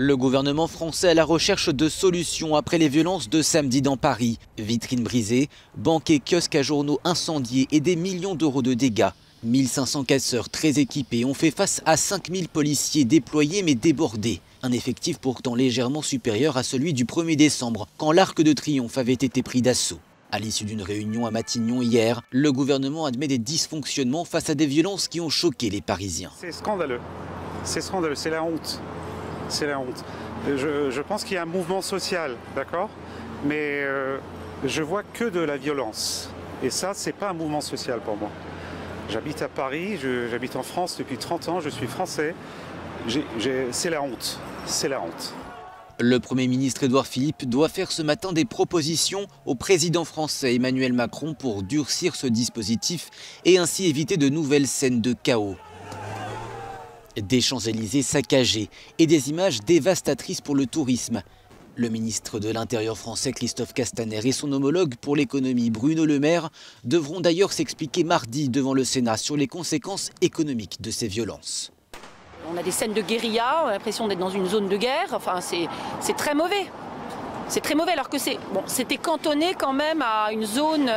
Le gouvernement français à la recherche de solutions après les violences de samedi dans Paris. Vitrines brisées, banques et kiosques à journaux incendiés et des millions d'euros de dégâts. 1500 casseurs très équipés ont fait face à 5000 policiers déployés mais débordés. Un effectif pourtant légèrement supérieur à celui du 1er décembre, quand l'Arc de Triomphe avait été pris d'assaut. À l'issue d'une réunion à Matignon hier, le gouvernement admet des dysfonctionnements face à des violences qui ont choqué les Parisiens. C'est scandaleux, c'est la honte. C'est la honte. Je pense qu'il y a un mouvement social, d'accord ? Mais je vois que de la violence. Et ça, c'est pas un mouvement social pour moi. J'habite à Paris, j'habite en France depuis 30 ans, je suis français. C'est la honte, c'est la honte. Le Premier ministre Édouard Philippe doit faire ce matin des propositions au président français Emmanuel Macron pour durcir ce dispositif et ainsi éviter de nouvelles scènes de chaos. Des Champs-Élysées saccagés et des images dévastatrices pour le tourisme. Le ministre de l'Intérieur français Christophe Castaner et son homologue pour l'économie Bruno Le Maire devront d'ailleurs s'expliquer mardi devant le Sénat sur les conséquences économiques de ces violences. On a des scènes de guérilla, on a l'impression d'être dans une zone de guerre, enfin c'est très mauvais. C'est très mauvais alors que c'était cantonné quand même à une zone,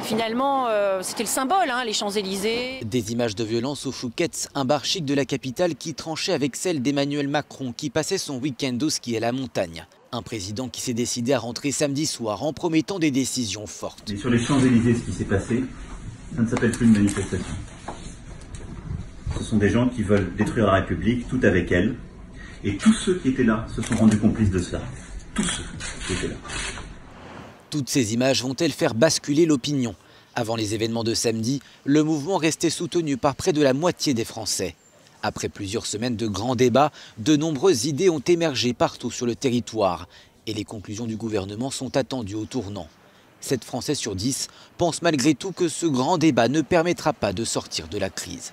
finalement, c'était le symbole, hein, les Champs-Élysées. Des images de violence au Fouquet's, un bar chic de la capitale qui tranchait avec celle d'Emmanuel Macron qui passait son week-end au ski à la montagne. Un président qui s'est décidé à rentrer samedi soir en promettant des décisions fortes. Et sur les Champs-Élysées, ce qui s'est passé, ça ne s'appelle plus une manifestation. Ce sont des gens qui veulent détruire la République, tout avec elle. Et tous ceux qui étaient là se sont rendus complices de cela. Tous ceux qui étaient là. Toutes ces images vont-elles faire basculer l'opinion? Avant les événements de samedi, le mouvement restait soutenu par près de la moitié des Français. Après plusieurs semaines de grands débats, de nombreuses idées ont émergé partout sur le territoire. Et les conclusions du gouvernement sont attendues au tournant. 7 Français sur 10 pensent malgré tout que ce grand débat ne permettra pas de sortir de la crise.